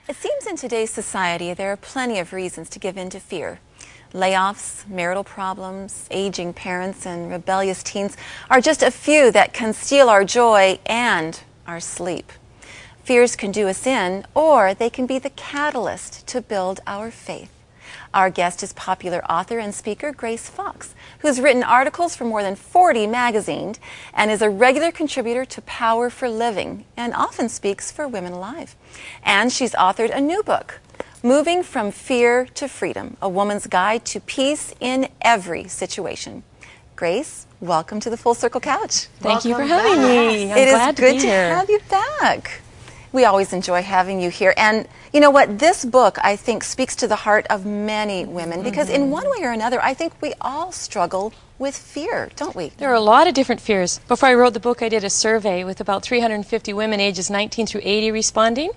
It seems in today's society there are plenty of reasons to give in to fear. Layoffs, marital problems, aging parents, and rebellious teens are just a few that can steal our joy and our sleep. Fears can do us in, or they can be the catalyst to build our faith. Our guest is popular author and speaker Grace Fox, who's written articles for more than 40 magazines and is a regular contributor to Power for Living and often speaks for Women Alive. And she's authored a new book, Moving from Fear to Freedom, A Woman's Guide to Peace in Every Situation. Grace, welcome to the Full Circle Couch. Thank you for having me. I'm glad to be here. It is good to have you back. We always enjoy having you here. And you know what? This book, I think, speaks to the heart of many women because in one way or another, I think we all struggle with fear, don't we? There are a lot of different fears. Before I wrote the book, I did a survey with about 350 women ages 19 through 80 responding,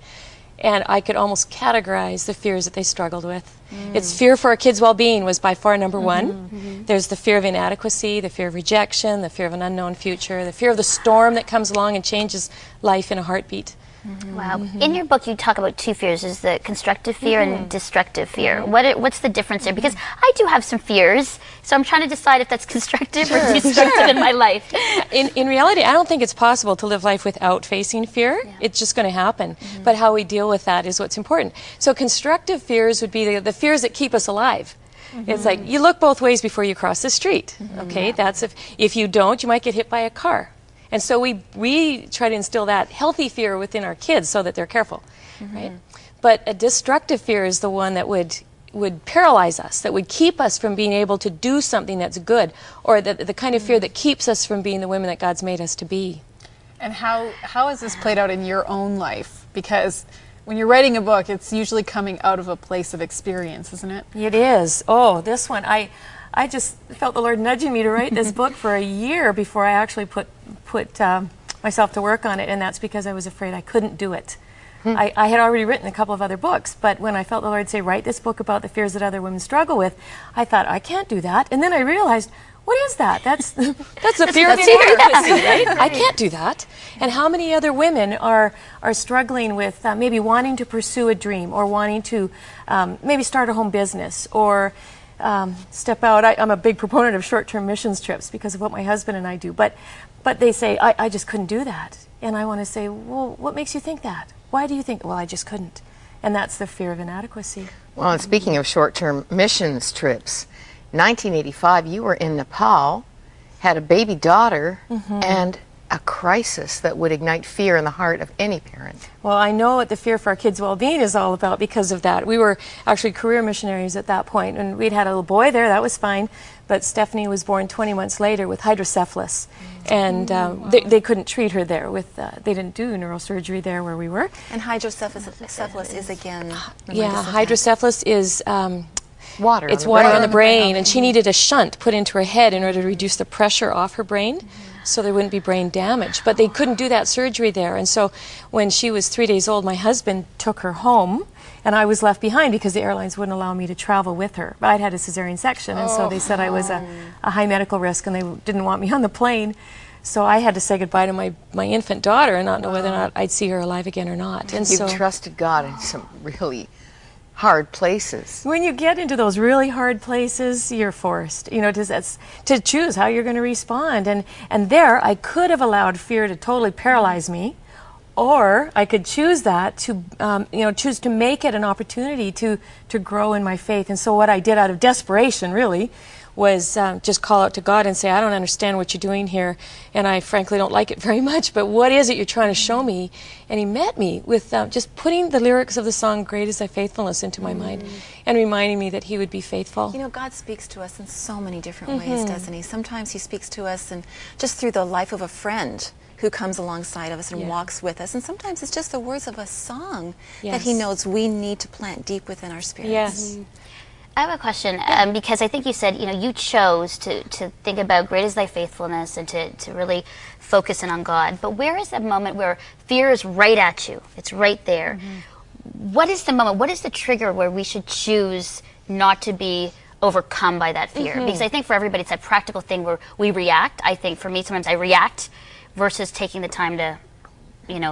and I could almost categorize the fears that they struggled with. It's fear for our kids' well-being was by far number one. There's the fear of inadequacy, the fear of rejection, the fear of an unknown future, the fear of the storm that comes along and changes life in a heartbeat. Wow. In your book, you talk about two fears. There's the constructive fear and destructive fear. What's the difference there? Because I do have some fears, so I'm trying to decide if that's constructive or destructive in my life. In reality, I don't think it's possible to live life without facing fear. Yeah. It's just going to happen. But how we deal with that is what's important. So constructive fears would be the fears that keep us alive. It's like you look both ways before you cross the street. Okay, that's if you don't, you might get hit by a car. And so we try to instill that healthy fear within our kids so that they're careful, right? But a destructive fear is the one that would paralyze us, that would keep us from being able to do something that's good, or the kind of fear that keeps us from being the women that God's made us to be. And how has this played out in your own life? Because when you're writing a book, it's usually coming out of a place of experience, isn't it? It is. Oh, this one, I just felt the Lord nudging me to write this book for a year before I actually put myself to work on it, and that's because I was afraid I couldn't do it. I had already written a couple of other books, but when I felt the Lord say, write this book about the fears that other women struggle with, I thought, I can't do that. And then I realized, what is that? That's the fear of inadequacy, right? I can't do that. And how many other women are struggling with maybe wanting to pursue a dream, or wanting to maybe start a home business, or step out. I'm a big proponent of short-term missions trips because of what my husband and I do. But they say, I just couldn't do that. And I want to say, well, what makes you think that? Why do you think, well, I just couldn't? And that's the fear of inadequacy. Well, and speaking of short-term missions trips, 1985, you were in Nepal, had a baby daughter, and a crisis that would ignite fear in the heart of any parent. Well, I know what the fear for our kids' well-being is all about because of that. We were actually career missionaries at that point, and we'd had a little boy there, that was fine, but Stephanie was born 20 months later with hydrocephalus, and they couldn't treat her there. They didn't do neurosurgery there where we were. And hydrocephalus is again... Yeah, hydrocephalus is... Water. It's water on the brain, and she needed a shunt put into her head in order to reduce the pressure off her brain so there wouldn't be brain damage. But they couldn't do that surgery there, and so when she was 3 days old, my husband took her home, and I was left behind because the airlines wouldn't allow me to travel with her. But I'd had a cesarean section, and so they said I was a high medical risk, and they didn't want me on the plane. So I had to say goodbye to my infant daughter and not know whether or not I'd see her alive again or not. And You've trusted God in some really hard places. When you get into those really hard places, you're forced, to choose how you're going to respond. And there, I could have allowed fear to totally paralyze me, or I could choose that to, choose to make it an opportunity to grow in my faith. And so what I did out of desperation, really, was just call out to God and say, I don't understand what you're doing here, and I frankly don't like it very much, but what is it you're trying to show me? And he met me with just putting the lyrics of the song, Great is Thy Faithfulness, into my mind, and reminding me that he would be faithful. You know, God speaks to us in so many different ways, doesn't he? Sometimes he speaks to us and just through the life of a friend who comes alongside of us and walks with us, and sometimes it's just the words of a song that he knows we need to plant deep within our spirits. Yes. I have a question, because I think you said, you chose to think about great is thy faithfulness and to really focus in on God. But where is that moment where fear is right at you? It's right there. What is the moment, what is the trigger where we should choose not to be overcome by that fear? Because I think for everybody it's that practical thing where we react. I think for me sometimes I react versus taking the time to,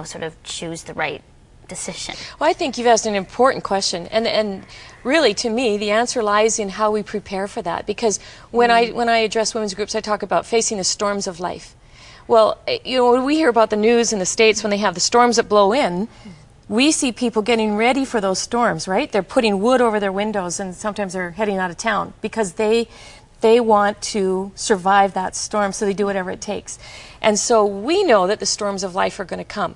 sort of choose the right decision? Well, I think you've asked an important question, and really, to me, the answer lies in how we prepare for that. Because when I address women's groups, I talk about facing the storms of life. Well, you know, when we hear about the news in the States when they have the storms that blow in, we see people getting ready for those storms, right? They're putting wood over their windows, and sometimes they're heading out of town because they want to survive that storm, so they do whatever it takes. And so we know that the storms of life are going to come.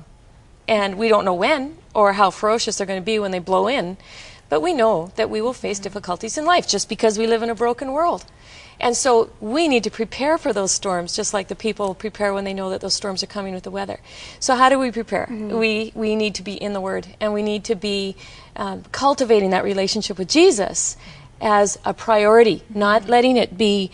And we don't know when or how ferocious they're going to be when they blow in, but we know that we will face difficulties in life just because we live in a broken world. And so we need to prepare for those storms, just like the people prepare when they know that those storms are coming with the weather. So how do we prepare? We need to be in the Word, and we need to be cultivating that relationship with Jesus as a priority, not letting it be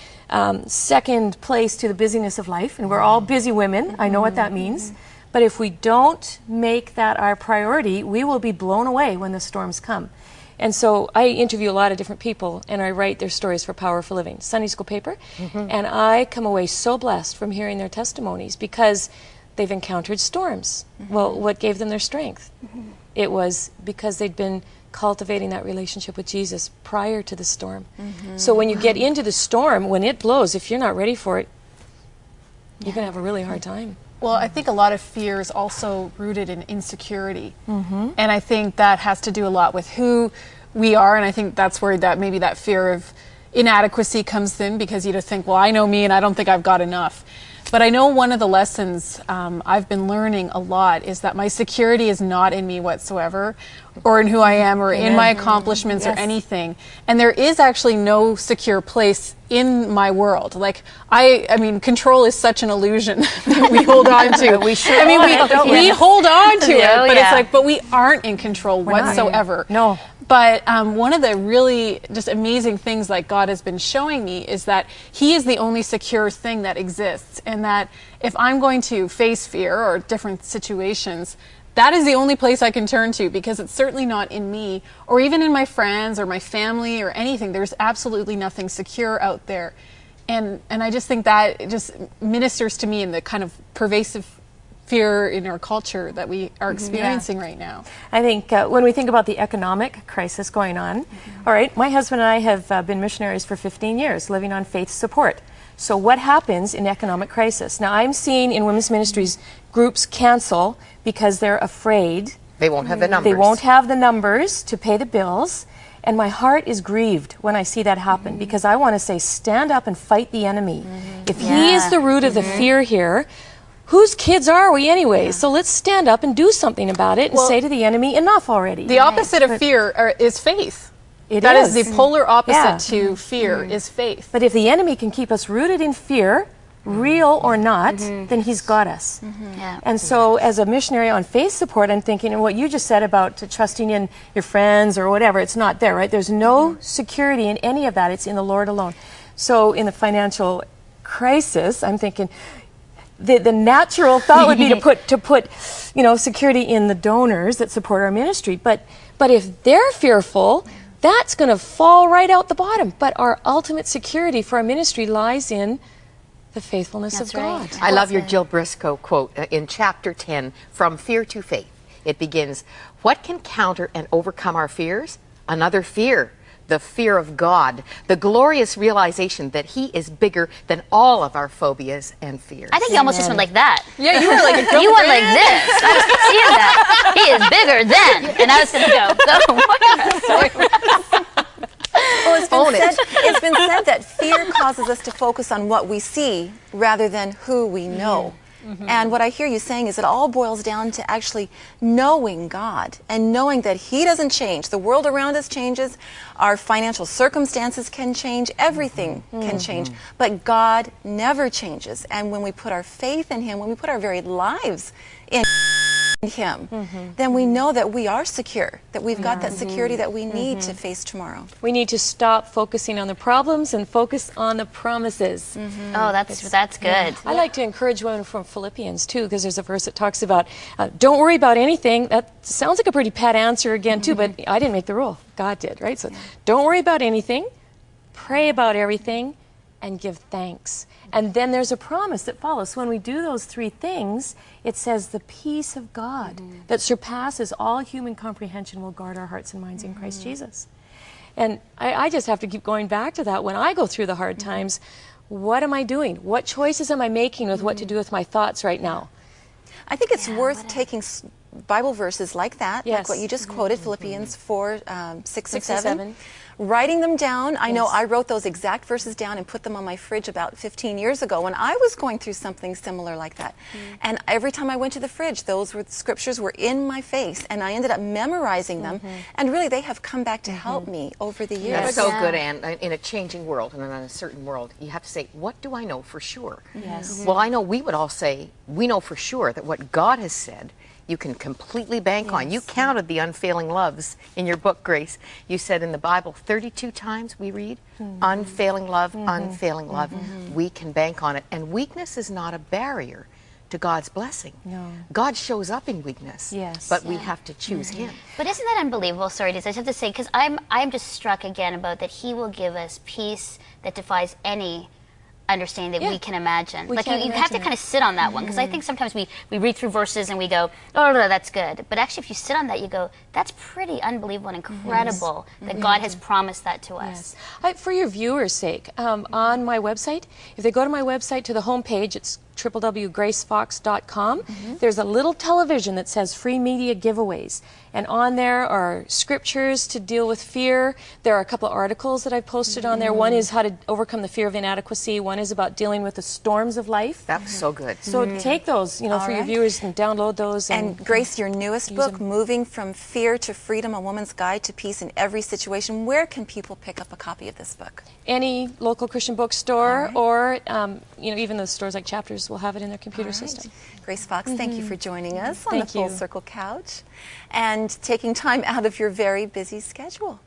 second place to the busyness of life. And we're all busy women. I know what that means. But if we don't make that our priority, we will be blown away when the storms come. And so I interview a lot of different people, and I write their stories for Powerful Living, Sunday school paper, and I come away so blessed from hearing their testimonies because they've encountered storms. Well, what gave them their strength? It was because they'd been cultivating that relationship with Jesus prior to the storm. So when you get into the storm, when it blows, if you're not ready for it, you're going to have a really hard time. Well, I think a lot of fear is also rooted in insecurity. And I think that has to do a lot with who we are, and I think that's where that maybe that fear of inadequacy comes in, because you just think, well, I know me and I don't think I've got enough. But I know one of the lessons I've been learning a lot is that my security is not in me whatsoever, or in who I am, or in my accomplishments, or anything. And there is actually no secure place in my world. Like, I mean, control is such an illusion that we hold on to. we hold on to it, but it's like, but we aren't in control whatsoever. No. But one of the really just amazing things like God has been showing me is that He is the only secure thing that exists, and that if I'm going to face fear or different situations, that is the only place I can turn to, because it's certainly not in me or even in my friends or my family or anything. There's absolutely nothing secure out there. And I just think that it just ministers to me in the kind of pervasive fear in our culture that we are experiencing right now. I think when we think about the economic crisis going on, all right, my husband and I have been missionaries for 15 years, living on faith support. So what happens in economic crisis? Now, I'm seeing in women's ministries groups cancel because they're afraid. They won't have the numbers. They won't have the numbers to pay the bills. And my heart is grieved when I see that happen, because I want to say, stand up and fight the enemy. If he is the root of the fear here, whose kids are we anyway? So let's stand up and do something about it and say to the enemy, enough already. The opposite of fear is faith. That is the polar opposite to fear, is faith. But if the enemy can keep us rooted in fear, real or not, then he's got us. And so as a missionary on faith support, I'm thinking, and what you just said about trusting in your friends or whatever, it's not there, right? There's no security in any of that. It's in the Lord alone. So in the financial crisis, I'm thinking, the natural thought would be to put security in the donors that support our ministry. But if they're fearful, that's going to fall right out the bottom. But our ultimate security for our ministry lies in the faithfulness of God. I love your Jill Briscoe quote in chapter 10, From Fear to Faith. It begins, what can counter and overcome our fears? Another fear. The fear of God, the glorious realization that He is bigger than all of our phobias and fears. I think you almost just went like that. Yeah, you were like a you went like this. I was seeing that. He is bigger than. And I was going to go. Well, it's been said that fear causes us to focus on what we see rather than who we know. And what I hear you saying is it all boils down to actually knowing God and knowing that He doesn't change. The world around us changes. Our financial circumstances can change. Everything can change. But God never changes. And when we put our faith in Him, when we put our very lives in Him, then we know that we are secure, that we've got that security that we need to face tomorrow. We need to stop focusing on the problems and focus on the promises. Oh, that's good. I like to encourage women from Philippians too, because there's a verse that talks about don't worry about anything. That sounds like a pretty pat answer again too, but I didn't make the rule. God did, right? So don't worry about anything, pray about everything, and give thanks. And then there's a promise that follows. So when we do those three things, it says the peace of God that surpasses all human comprehension will guard our hearts and minds in Christ Jesus. And I just have to keep going back to that. When I go through the hard times, what am I doing? What choices am I making with what to do with my thoughts right now? I think it's worth taking Bible verses like that, like what you just quoted, Philippians 4, 6 and 7. Writing them down. I know I wrote those exact verses down and put them on my fridge about 15 years ago when I was going through something similar like that. And every time I went to the fridge, those scriptures were in my face, and I ended up memorizing them. And really, they have come back to help me over the years. That's so good, Anne. In a changing world and in a certain world, you have to say, what do I know for sure? Well, I know we would all say, we know for sure that what God has said, you can completely bank on. You counted the unfailing loves in your book, Grace. You said in the Bible 32 times we read, unfailing love, unfailing love. We can bank on it. And weakness is not a barrier to God's blessing. No. God shows up in weakness, but we have to choose Him. But isn't that unbelievable? Sorry, Diz, I just have to say, because I'm just struck again about that He will give us peace that defies any understanding that we can imagine. Like you have to kind of sit on that one, because I think sometimes we read through verses and we go, oh, no, that's good. But actually, if you sit on that, you go, that's pretty unbelievable and incredible that God has promised that to us. For your viewers' sake, on my website, if they go to my website to the home page, it's www.gracefox.com. There's a little television that says free media giveaways, and on there are scriptures to deal with fear. There are a couple of articles that I've posted on there. One is how to overcome the fear of inadequacy. One is about dealing with the storms of life. That's so good. So take those, for your viewers, and download those. And Grace, your newest book, Moving from Fear to Freedom, A Woman's Guide to Peace in Every Situation. Where can people pick up a copy of this book? Any local Christian bookstore, or even those stores like Chapters will have it in their computer system. Grace Fox, thank you for joining us on the Full Circle Couch and taking time out of your very busy schedule.